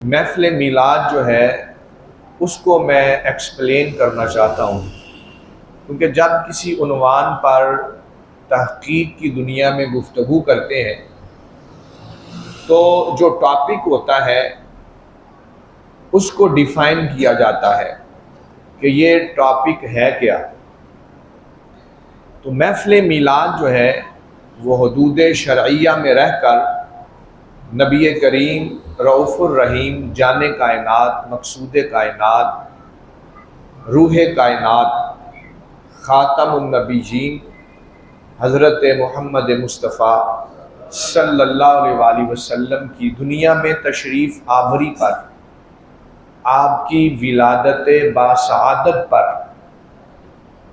محفل میلاد جو ہے اس کو میں ایکسپلین کرنا چاہتا ہوں، کیونکہ جب کسی عنوان پر تحقیق کی دنیا میں گفتگو کرتے ہیں تو جو ٹاپک ہوتا ہے اس کو ڈیفائن کیا جاتا ہے کہ یہ ٹاپک ہے کیا۔ تو محفل میلاد جو ہے وہ حدود شرعیہ میں رہ کر نبی کریم رؤوف الرحیم جان کائنات، مقصود کائنات، روح کائنات، خاتم النبیین حضرت محمد مصطفیٰ صلی اللہ علیہ وآلہ وسلم کی دنیا میں تشریف آوری پر، آپ کی ولادت باسعادت پر،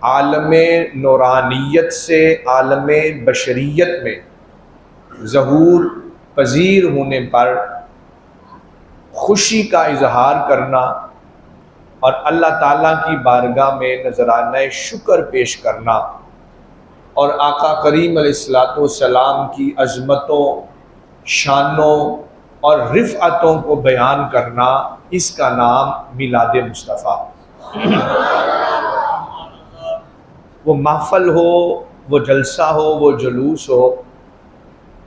عالم نورانیت سے عالم بشریت میں ظہور پذیر ہونے پر خوشی کا اظہار کرنا اور اللہ تعالیٰ کی بارگاہ میں نذرانہ شکر پیش کرنا اور آقا کریم علیہ الصلوۃ والسلام کی عظمتوں، شانوں اور رفعتوں کو بیان کرنا، اس کا نام میلاد مصطفیٰ۔ وہ محفل ہو، وہ جلسہ ہو، وہ جلوس ہو،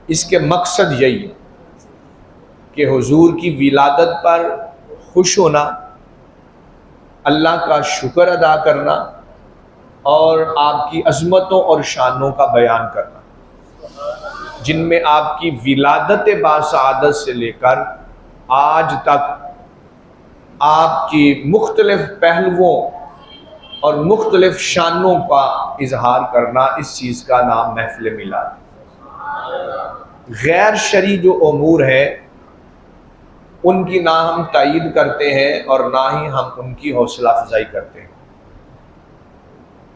اس کے مقصد یہی ہے کہ حضور کی ولادت پر خوش ہونا، اللہ کا شکر ادا کرنا اور آپ کی عظمتوں اور شانوں کا بیان کرنا، جن میں آپ کی ولادت باسعادت سے لے کر آج تک آپ کی مختلف پہلوؤں اور مختلف شانوں کا اظہار کرنا، اس چیز کا نام محفل میلاد ہے۔ غیر شرعی جو امور ہیں ان کی نہ ہم تائید کرتے ہیں اور نہ ہی ہم ان کی حوصلہ افزائی کرتے ہیں۔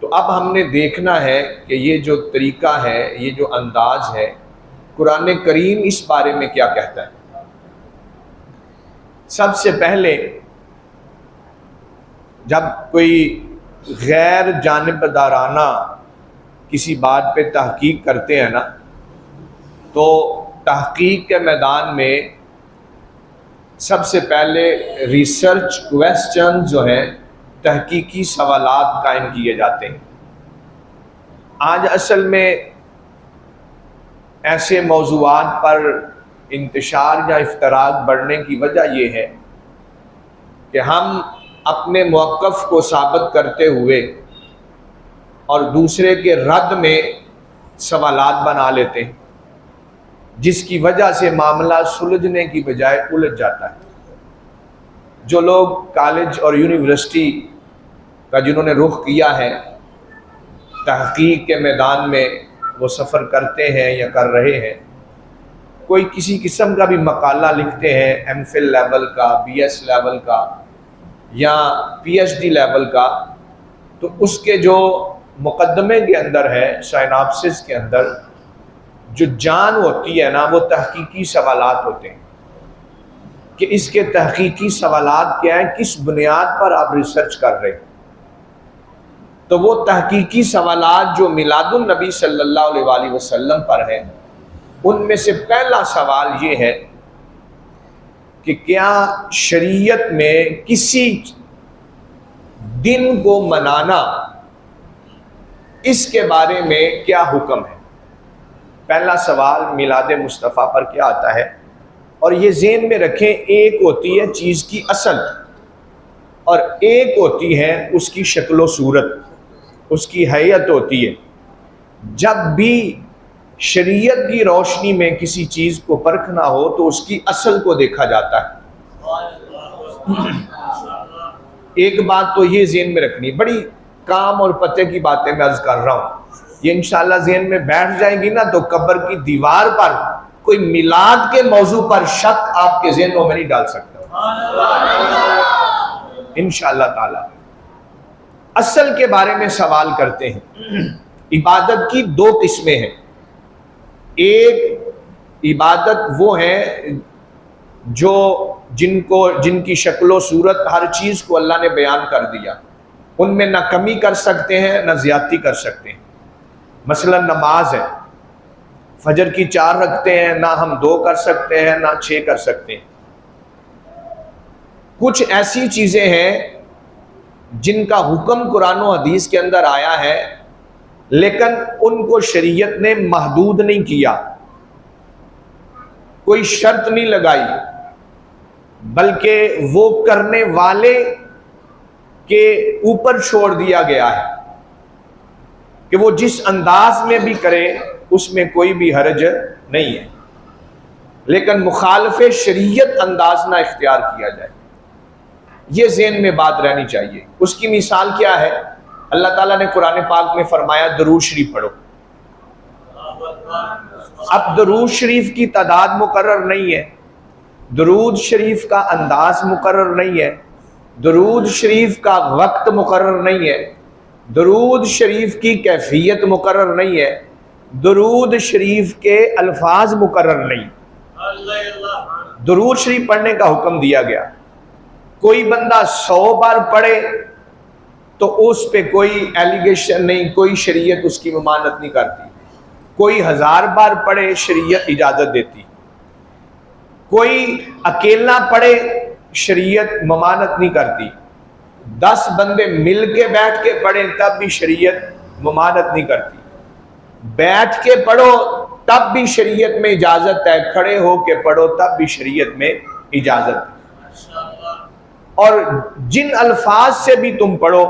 تو اب ہم نے دیکھنا ہے کہ یہ جو طریقہ ہے، یہ جو انداز ہے، قرآن کریم اس بارے میں کیا کہتا ہے۔ سب سے پہلے جب کوئی غیر جانبدارانہ کسی بات پہ تحقیق کرتے ہیں نا، تو تحقیق کے میدان میں سب سے پہلے ریسرچ کویسچن جو ہیں، تحقیقی سوالات قائم کیے جاتے ہیں۔ آج اصل میں ایسے موضوعات پر انتشار یا افتراق بڑھنے کی وجہ یہ ہے کہ ہم اپنے موقف کو ثابت کرتے ہوئے اور دوسرے کے رد میں سوالات بنا لیتے ہیں، جس کی وجہ سے معاملہ سلجھنے کی بجائے الجھ جاتا ہے۔ جو لوگ کالج اور یونیورسٹی کا جنہوں نے رخ کیا ہے، تحقیق کے میدان میں وہ سفر کرتے ہیں یا کر رہے ہیں، کوئی کسی قسم کا بھی مقالہ لکھتے ہیں، ایم فل لیول کا، بی ایس لیول کا یا پی ایچ ڈی لیول کا، تو اس کے جو مقدمے کے اندر ہے، سائناپسس کے اندر جو جان ہوتی ہے نا، وہ تحقیقی سوالات ہوتے ہیں کہ اس کے تحقیقی سوالات کیا ہیں، کس بنیاد پر آپ ریسرچ کر رہے ہیں۔ تو وہ تحقیقی سوالات جو میلاد النبی صلی اللہ علیہ وآلہ وسلم پر ہیں، ان میں سے پہلا سوال یہ ہے کہ کیا شریعت میں کسی دن کو منانا، اس کے بارے میں کیا حکم ہے۔ پہلا سوال میلاد مصطفیٰ پر کیا آتا ہے، اور یہ ذہن میں رکھیں، ایک ہوتی ہے چیز کی اصل اور ایک ہوتی ہے اس کی شکل و صورت، اس کی حیت ہوتی ہے۔ جب بھی شریعت کی روشنی میں کسی چیز کو پرکھنا ہو تو اس کی اصل کو دیکھا جاتا ہے۔ ایک بات تو یہ ذہن میں رکھنی، بڑی کام اور پتے کی باتیں میں عرض کر رہا ہوں، یہ انشاءاللہ ذہن میں بیٹھ جائیں گی نا تو قبر کی دیوار پر کوئی میلاد کے موضوع پر شک آپ کے ذہنوں میں نہیں ڈال سکتا انشاءاللہ تعالی۔ اصل کے بارے میں سوال کرتے ہیں۔ عبادت کی دو قسمیں ہیں، ایک عبادت وہ ہے جو جن کی شکل و صورت ہر چیز کو اللہ نے بیان کر دیا، ان میں نہ کمی کر سکتے ہیں نہ زیادتی کر سکتے ہیں۔ مثلا نماز ہے، فجر کی 4 رکھتے ہیں، نہ ہم 2 کر سکتے ہیں نہ 6 کر سکتے ہیں۔ کچھ ایسی چیزیں ہیں جن کا حکم قرآن و حدیث کے اندر آیا ہے لیکن ان کو شریعت نے محدود نہیں کیا، کوئی شرط نہیں لگائی، بلکہ وہ کرنے والے کے اوپر چھوڑ دیا گیا ہے کہ وہ جس انداز میں بھی کرے اس میں کوئی بھی حرج نہیں ہے، لیکن مخالف شریعت انداز نہ اختیار کیا جائے۔ یہ ذہن میں بات رہنی چاہیے۔ اس کی مثال کیا ہے؟ اللہ تعالیٰ نے قرآن پاک میں فرمایا درود شریف پڑھو۔ اب درود شریف کی تعداد مقرر نہیں ہے، درود شریف کا انداز مقرر نہیں ہے، درود شریف کا وقت مقرر نہیں ہے، درود شریف کی کیفیت مقرر نہیں ہے، درود شریف کے الفاظ مقرر نہیں۔ درود شریف پڑھنے کا حکم دیا گیا، کوئی بندہ 100 بار پڑھے تو اس پہ کوئی ایلیگیشن نہیں، کوئی شریعت اس کی ممانعت نہیں کرتی، کوئی 1000 بار پڑھے شریعت اجازت دیتی، کوئی اکیلا پڑھے شریعت ممانعت نہیں کرتی، 10 بندے مل کے بیٹھ کے پڑھیں تب بھی شریعت ممانعت نہیں کرتی، بیٹھ کے پڑھو تب بھی شریعت میں اجازت ہے، کھڑے ہو کے پڑھو تب بھی شریعت میں اجازت ہے۔ اور جن الفاظ سے بھی تم پڑھو،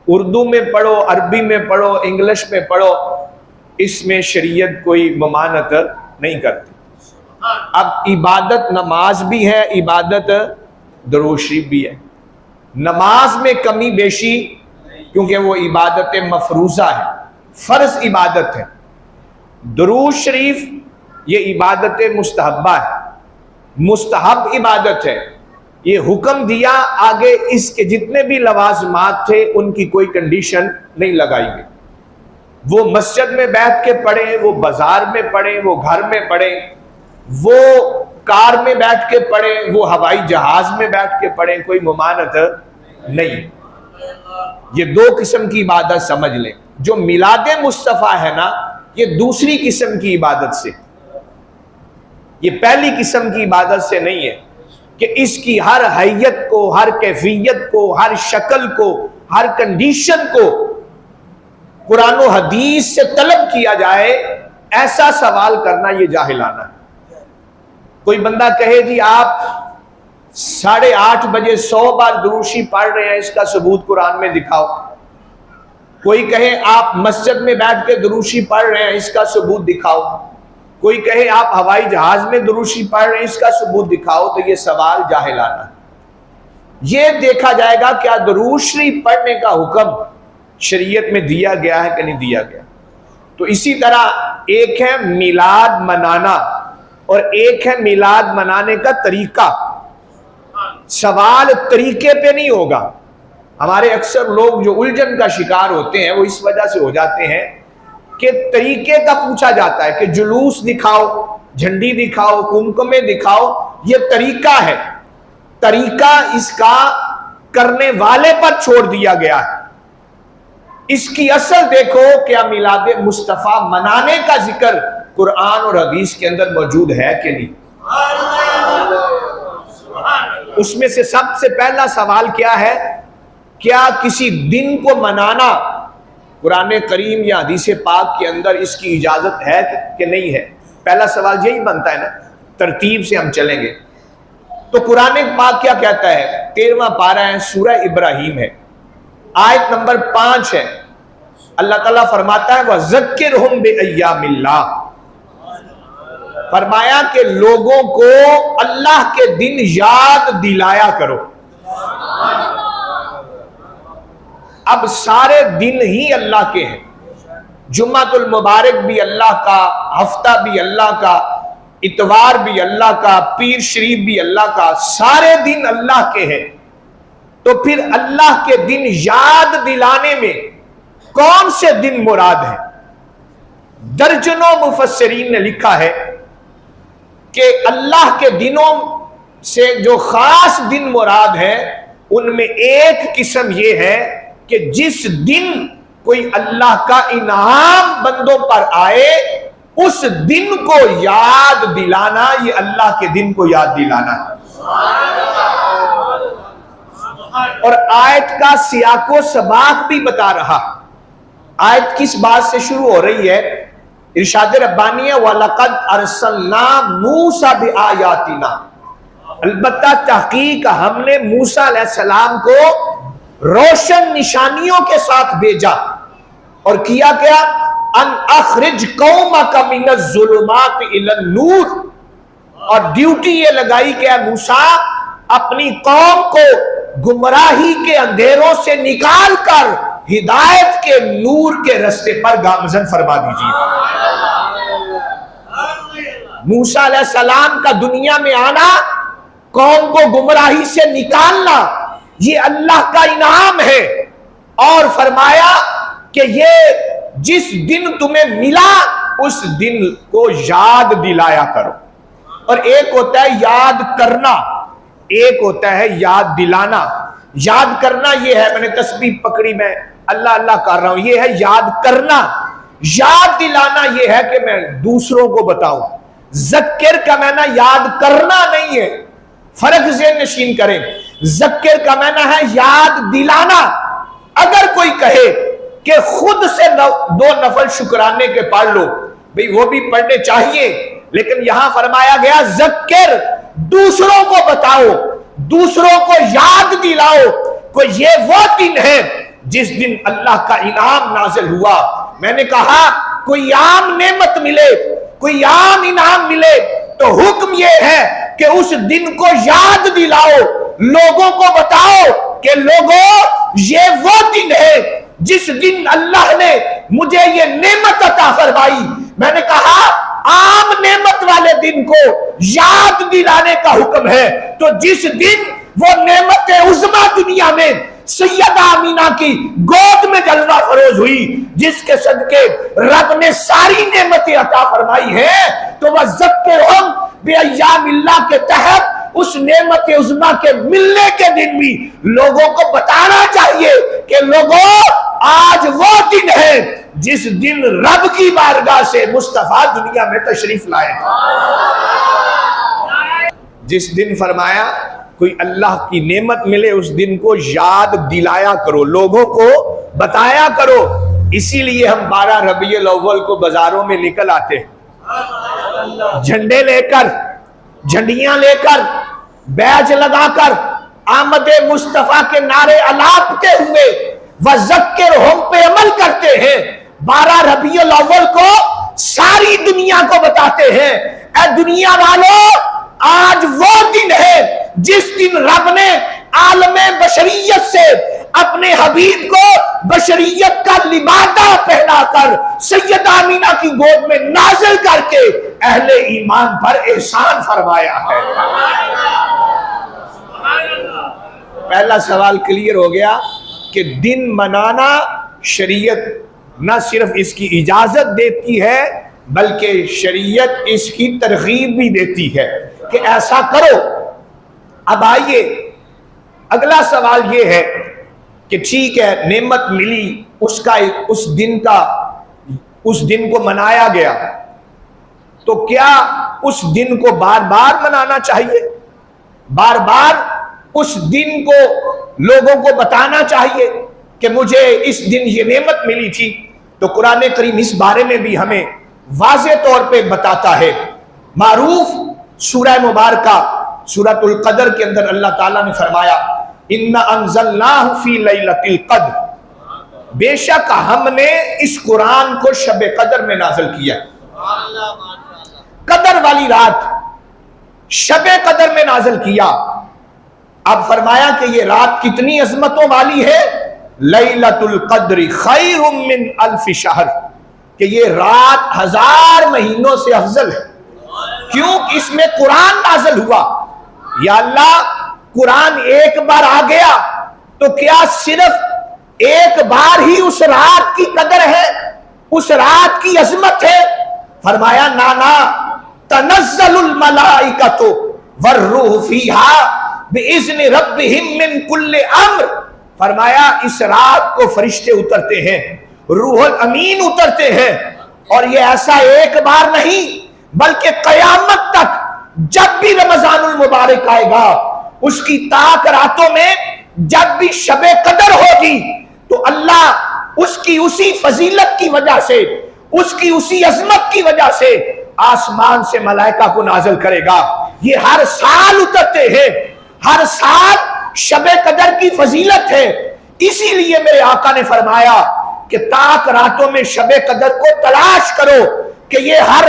اردو میں پڑھو، عربی میں پڑھو، انگلش میں پڑھو، اس میں شریعت کوئی ممانعت نہیں کرتی۔ اب عبادت نماز بھی ہے، عبادت درود شریف بھی ہے، نماز میں کمی بیشی کیونکہ وہ عبادت مفروضہ ہے، فرض عبادت ہے، درود شریف یہ عبادت مستحبہ ہے، مستحب عبادت ہے، یہ حکم دیا، آگے اس کے جتنے بھی لوازمات تھے ان کی کوئی کنڈیشن نہیں لگائی گئی۔ وہ مسجد میں بیٹھ کے پڑھیں، وہ بازار میں پڑھیں، وہ گھر میں پڑھیں، وہ کار میں بیٹھ کے پڑھیں، وہ ہوائی جہاز میں بیٹھ کے پڑھیں، کوئی ممانعت نہیں۔ یہ 2 قسم کی عبادت سمجھ لیں۔ جو میلاد مصطفیٰ ہے نا، یہ دوسری قسم کی عبادت سے، یہ پہلی قسم کی عبادت سے نہیں ہے کہ اس کی ہر حیت کو، ہر کیفیت کو، ہر شکل کو، ہر کنڈیشن کو قرآن و حدیث سے طلب کیا جائے۔ ایسا سوال کرنا یہ جاہلانہ ہے۔ کوئی بندہ کہے جی آپ 8:30 بجے 100 بار درود شریف پڑھ رہے ہیں، اس کا ثبوت قرآن میں دکھاؤ۔ کوئی کہے آپ مسجد میں بیٹھ کے درود شریف پڑھ رہے ہیں، اس کا ثبوت دکھاؤ۔ کوئی کہے آپ ہوائی جہاز میں درود شریف پڑھ رہے ہیں، اس کا ثبوت دکھاؤ۔ تو یہ سوال جاہلانہ ہے۔ یہ دیکھا جائے گا کیا درود شریف پڑھنے کا حکم شریعت میں دیا گیا ہے کہ نہیں دیا گیا۔ تو اسی طرح ایک ہے میلاد منانا اور ایک ہے میلاد منانے کا طریقہ۔ سوال طریقے پہ نہیں ہوگا۔ ہمارے اکثر لوگ جو الجھن کا شکار ہوتے ہیں وہ اس وجہ سے ہو جاتے ہیں کہ طریقے کا پوچھا جاتا ہے کہ جلوس دکھاؤ، جھنڈی دکھاؤ، کمکمے دکھاؤ، یہ طریقہ ہے۔ طریقہ اس کا کرنے والے پر چھوڑ دیا گیا ہے۔ اس کی اصل دیکھو کیا میلاد مصطفیٰ منانے کا ذکر قرآن اور حدیث کے اندر موجود ہے کہ نہیں۔ اس میں سے سب سے پہلا سوال کیا ہے؟ کیا کسی دن کو منانا قرآن کریم یا حدیث پاک کے اندر اس کی اجازت ہے کہ نہیں ہے؟ پہلا سوال یہی بنتا ہے نا۔ ترتیب سے ہم چلیں گے تو قرآن پاک کیا کہتا ہے؟ 13واں پارہ ہے، سورہ ابراہیم ہے، آیت نمبر 5 ہے۔ اللہ تعالیٰ فرماتا ہے وَذَكِّرْهُمْ بِأَيَّامِ اللَّهِ، فرمایا کہ لوگوں کو اللہ کے دن یاد دلایا کرو۔ اب سارے دن ہی اللہ کے ہیں، جمعۃ المبارک بھی اللہ کا، ہفتہ بھی اللہ کا، اتوار بھی اللہ کا، پیر شریف بھی اللہ کا، سارے دن اللہ کے ہیں۔ تو پھر اللہ کے دن یاد دلانے میں کون سے دن مراد ہیں؟ درجنوں مفسرین نے لکھا ہے کہ اللہ کے دنوں سے جو خاص دن مراد ہے ان میں ایک قسم یہ ہے کہ جس دن کوئی اللہ کا انعام بندوں پر آئے اس دن کو یاد دلانا، یہ اللہ کے دن کو یاد دلانا ہے۔ اور آیت کا سیاق و سباق بھی بتا رہا. آیت کس بات سے شروع ہو رہی ہے؟ ارشاد ربانی ہے وَلَقَدْ أَرْسَلْنَا مُوسَى بِآيَاتِنَا، البتہ تحقیق ہم نے موسیٰ علیہ السلام کو روشن نشانیوں کے ساتھ بھیجا. اور کیا کیا؟ ان اخرج قومک من الظلمات الی النور، اور ڈیوٹی یہ لگائی کہ اے موسیٰ اپنی قوم کو گمراہی کے اندھیروں سے نکال کر ہدایت کے نور کے رستے پر گامزن فرما دیجیے. موسیٰ علیہ السلام کا دنیا میں آنا، قوم کو گمراہی سے نکالنا، یہ اللہ کا انعام ہے. اور فرمایا کہ یہ جس دن تمہیں ملا اس دن کو یاد دلایا کرو. اور ایک ہوتا ہے یاد کرنا، ایک ہوتا ہے یاد دلانا. یاد کرنا یہ ہے میں نے تسبیح پکڑی میں اللہ اللہ کر رہا ہوں، یہ ہے یاد کرنا. یاد دلانا یہ ہے کہ میں دوسروں کو بتاؤں. ذکر کا معنی یاد کرنا نہیں ہے، فرق ذہن نشین کریں. ذکر کا معنی ہے یاد دلانا. اگر کوئی کہے کہ خود سے 2 نفل شکرانے کے پڑھ لو، بھئی وہ بھی پڑھنے چاہیے، لیکن یہاں فرمایا گیا ذکر، دوسروں کو بتاؤ، دوسروں کو یاد دلاؤ کہ یہ وہ دن ہے جس دن اللہ کا انعام نازل ہوا. میں نے کہا کوئی عام نعمت ملے، کوئی عام انعام ملے تو حکم یہ ہے کہ اس دن کو یاد دلاؤ، لوگوں کو بتاؤ کہ لوگوں یہ وہ دن ہے جس دن اللہ نے مجھے یہ نعمت عطا فرمائی. میں نے کہا عام نعمت والے دن کو یاد دلانے کا حکم ہے، تو جس دن وہ نعمت عظمی دنیا میں سیدہ آمینہ کی گود میں جلوہ فروز ہوئی، جس کے صدقے رب نے ساری نعمتیں عطا فرمائی ہیں، تو وہ ذکرہم بِأَيَّامِ اللہ کے تحت اس نعمت عظمی کے ملنے کے دن بھی لوگوں کو بتانا چاہیے کہ لوگوں آج وہ دن ہے جس دن رب کی بارگاہ سے مصطفیٰ دنیا میں تشریف لائے. جس دن فرمایا کوئی اللہ کی نعمت ملے اس دن کو یاد دلایا کرو، لوگوں کو بتایا کرو. اسی لیے ہم 12 ربیع الاول کو بازاروں میں نکل آتے ہیں، جھنڈے لے کر، جھنڈیاں لے کر، بیج لگا کر، آمد مصطفیٰ کے نعرے الاپتے ہوئے وَذَكِّرْهُمْ پہ عمل کرتے ہیں. 12 ربیع الاول کو ساری دنیا کو بتاتے ہیں اے دنیا والوں آج وہ دن ہے جس دن رب نے عالم بشریت سے اپنے حبیب کو بشریت کا لبادہ پہنا کر سیدہ آمینہ کی گود میں نازل کر کے اہل ایمان پر احسان فرمایا ہے. پہلا سوال کلیئر ہو گیا کہ دن منانا شریعت نہ صرف اس کی اجازت دیتی ہے بلکہ شریعت اس کی ترغیب بھی دیتی ہے کہ ایسا کرو. اب آئیے اگلا سوال یہ ہے کہ ٹھیک ہے نعمت ملی، اس دن کو منایا گیا، تو کیا اس دن کو بار بار منانا چاہیے؟ بار بار اس دن کو لوگوں کو بتانا چاہیے کہ مجھے اس دن یہ نعمت ملی تھی؟ تو قرآن کریم اس بارے میں بھی ہمیں واضح طور پہ بتاتا ہے. معروف سورہ مبارکہ سورۃ القدر کے اندر اللہ تعالیٰ نے فرمایا اِنَّا أَنزَلْنَاهُ فِي لَيْلَةِ الْقَدْرِ، بے شک ہم نے اس قرآن کو شب قدر میں نازل کیا. قدر والی رات شب قدر میں نازل کیا. اب فرمایا کہ یہ رات کتنی عظمتوں والی ہے، لیلۃ القدر خیر من الف شہر، کہ یہ رات 1000 مہینوں سے افضل ہے. کیوں؟ اس میں قرآن نازل ہوا. یا اللہ قرآن ایک بار آ گیا تو کیا صرف ایک بار ہی اس رات کی قدر ہے، اس رات کی عظمت ہے؟ فرمایا نا، تنزل الملائکۃ والروح فیہا بِإِذْنِ رَبِّهِمْ مِنْ كُلِّ أَمْرٍ. فرمایا اس رات کو فرشتے اترتے ہیں، روح الامین اترتے ہیں، اور یہ ایسا ایک بار نہیں بلکہ قیامت تک جب بھی رمضان المبارک آئے گا اس کی طاق راتوں میں جب بھی شب قدر ہوگی تو اللہ اس کی اسی فضیلت کی وجہ سے، اس کی اسی عظمت کی وجہ سے آسمان سے ملائکہ کو نازل کرے گا۔ یہ ہر سال اترتے ہیں، ہر سال شب قدر کی فضیلت ہے۔ اسی لیے میرے آقا نے فرمایا کہ تاک راتوں میں شب قدر کو تلاش کرو کہ یہ ہر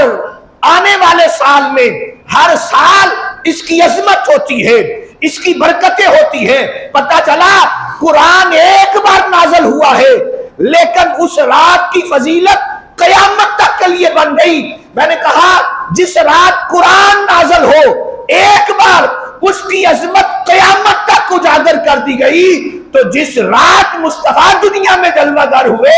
آنے والے سال میں ہر سال اس کی عظمت ہوتی ہے، اس کی برکتیں ہوتی ہیں۔ پتہ چلا قرآن ایک بار نازل ہوا ہے لیکن اس رات کی فضیلت قیامت تک کے لیے بن گئی۔ میں نے کہا جس رات قرآن نازل ہو ایک بار اس کی عظمت قیامت تک اجاگر کر دی گئی، تو جس رات مصطفیٰ دنیا میں جلوہ گر ہوئے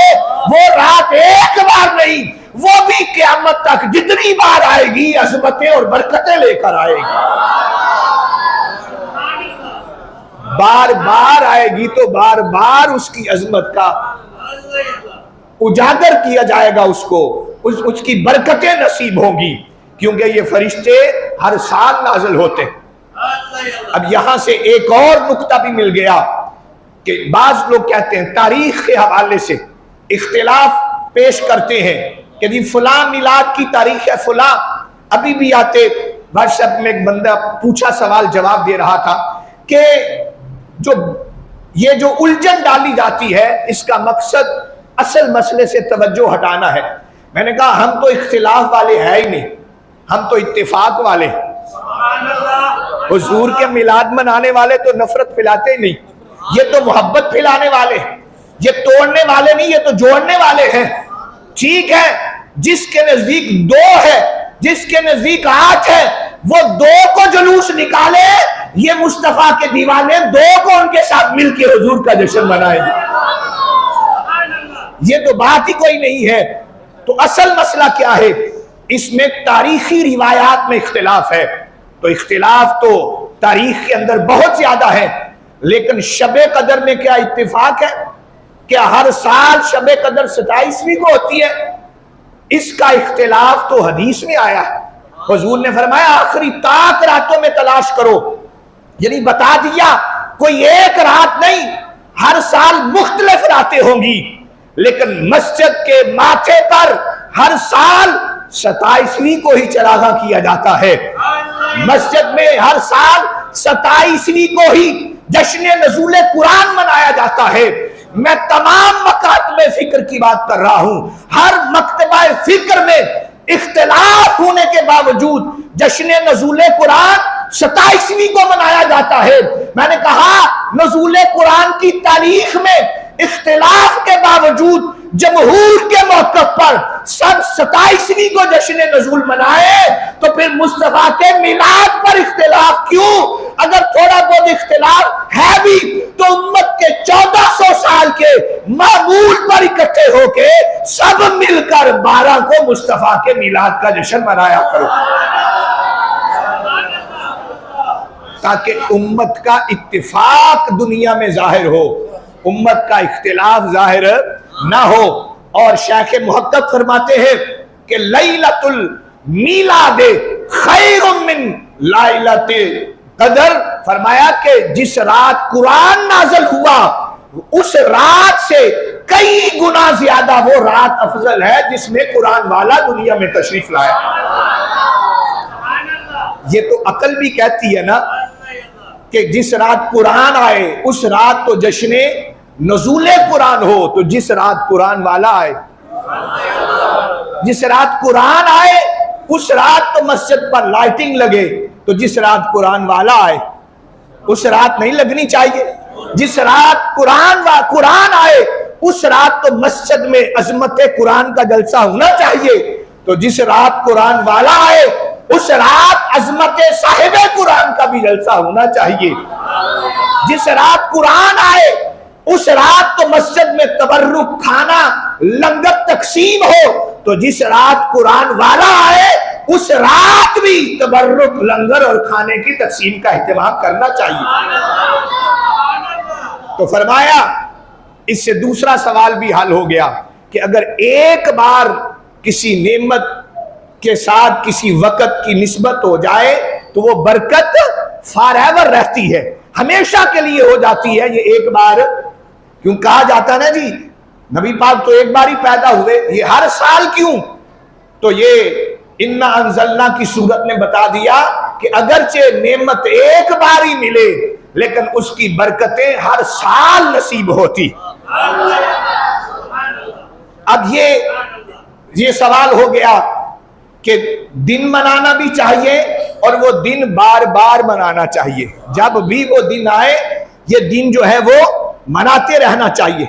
وہ رات ایک بار نہیں، وہ بھی قیامت تک جتنی بار آئے گی عظمتیں اور برکتیں لے کر آئے گی، بار بار آئے گی تو بار بار اس کی عظمت کا اجاگر کیا جائے گا، اس کی برکتیں نصیب ہوں گی، کیونکہ یہ فرشتے ہر سال نازل ہوتے ہیں۔ اب یہاں سے ایک اور نقطہ بھی مل گیا کہ بعض لوگ کہتے ہیں تاریخ کے حوالے سے اختلاف پیش کرتے ہیں کہ جی فلاں میلاد کی تاریخ ہے فلاں۔ ابھی بھی آتے واٹس ایپ میں ایک بندہ پوچھا سوال جواب دے رہا تھا کہ یہ جو الجھن ڈالی جاتی ہے اس کا مقصد اصل مسئلے سے توجہ ہٹانا ہے۔ میں نے کہا ہم تو اختلاف والے ہیں ہی نہیں، ہم تو اتفاق والے ہیں۔ حضور کے میلاد منانے والے تو نفرت پھیلاتے ہی نہیں، یہ تو محبت پھیلانے والے ہیں، یہ توڑنے والے نہیں، یہ تو جوڑنے والے ہیں۔ ٹھیک ہے، جس کے نزدیک دو ہے، جس کے نزدیک 8 ہے، وہ 2 کو جلوس نکالے، یہ مصطفیٰ کے دیوانے 2 کو ان کے ساتھ مل کے حضور کا جشن منائیں گے، یہ تو بات ہی کوئی نہیں ہے۔ تو اصل مسئلہ کیا ہے؟ اس میں تاریخی روایات میں اختلاف ہے، تو اختلاف تو تاریخ کے اندر بہت زیادہ ہے، لیکن شب قدر میں کیا اتفاق ہے؟ کیا ہر سال شب قدر 27ویں کو ہوتی ہے؟ اس کا اختلاف تو حدیث میں آیا ہے۔ حضور نے فرمایا آخری تاک راتوں میں تلاش کرو، یعنی بتا دیا کوئی ایک رات نہیں، ہر سال مختلف راتیں ہوں گی، لیکن مسجد کے ماتھے پر ہر سال 27ویں کو ہی چراغاں کیا جاتا ہے، مسجد میں ہر سال 27ویں کو ہی جشن نزول قرآن منایا جاتا ہے۔ میں تمام مکاتب فکر کی بات کر رہا ہوں، ہر مکتبہ فکر میں اختلاف ہونے کے باوجود جشن نزول قرآن 27ویں کو منایا جاتا ہے۔ میں نے کہا نزول قرآن کی تاریخ میں اختلاف کے باوجود جمہور کے موقف پر سب 27ویں کو جشن نزول منائے، تو پھر مصطفیٰ کے میلاد پر اختلاف کیوں؟ اگر تھوڑا بہت اختلاف ہے بھی تو امت کے 1400 سال کے معمول پر اکٹھے ہو کے سب مل کر 12 کو مصطفیٰ کے میلاد کا جشن منایا کرو، تاکہ امت کا اتفاق دنیا میں ظاہر ہو، امت کا اختلاف ظاہر نہ ہو۔ اور شیخ محقق فرماتے ہیں کہ لیلۃ المیلاد خیر من لیلۃ قدر، فرمایا کہ جس رات قرآن نازل ہوا اس رات سے کئی گنا زیادہ وہ رات افضل ہے جس میں قرآن والا دنیا میں تشریف لایا۔ یہ تو عقل بھی کہتی ہے نا کہ جس رات قرآن آئے اس رات تو جشن نزول قرآن ہو، تو جس رات قرآن والا آئے، جس رات قرآن آئے اس رات تو مسجد پر لائٹنگ لگے، تو جس رات قرآن والا آئے اس رات نہیں لگنی چاہیے۔ جس رات قرآن آئے اس رات تو مسجد میں عظمت قرآن کا جلسہ ہونا چاہیے، تو جس رات قرآن والا آئے اس رات عظمت صاحب قرآن کا بھی جلسہ ہونا چاہیے۔ جس رات قرآن آئے اس رات تو مسجد میں تبرک کھانا لنگر تقسیم ہو، تو جس رات قرآن والا آئے اس رات بھی تبرک لنگر اور کھانے کی تقسیم کا اہتمام کرنا چاہیے۔ تو فرمایا اس سے دوسرا سوال بھی حل ہو گیا کہ اگر ایک بار کسی نعمت کے ساتھ کسی وقت کی نسبت ہو جائے تو وہ برکت فار ایور رہتی ہے، ہمیشہ کے لیے ہو جاتی ہے. یہ ایک بار کیوں کہا جاتا نا جی نبی پاک تو ایک بار ہی پیدا ہوئے, یہ ہر سال کیوں؟ تو یہ انا انزلنا کی صورت نے بتا دیا کہ اگرچہ نعمت ایک بار ہی ملے لیکن اس کی برکتیں ہر سال نصیب ہوتی. اب یہ سوال ہو گیا کہ دن منانا بھی چاہیے اور وہ دن بار بار منانا چاہیے. جب بھی وہ دن آئے یہ دن جو ہے وہ مناتے رہنا چاہیے.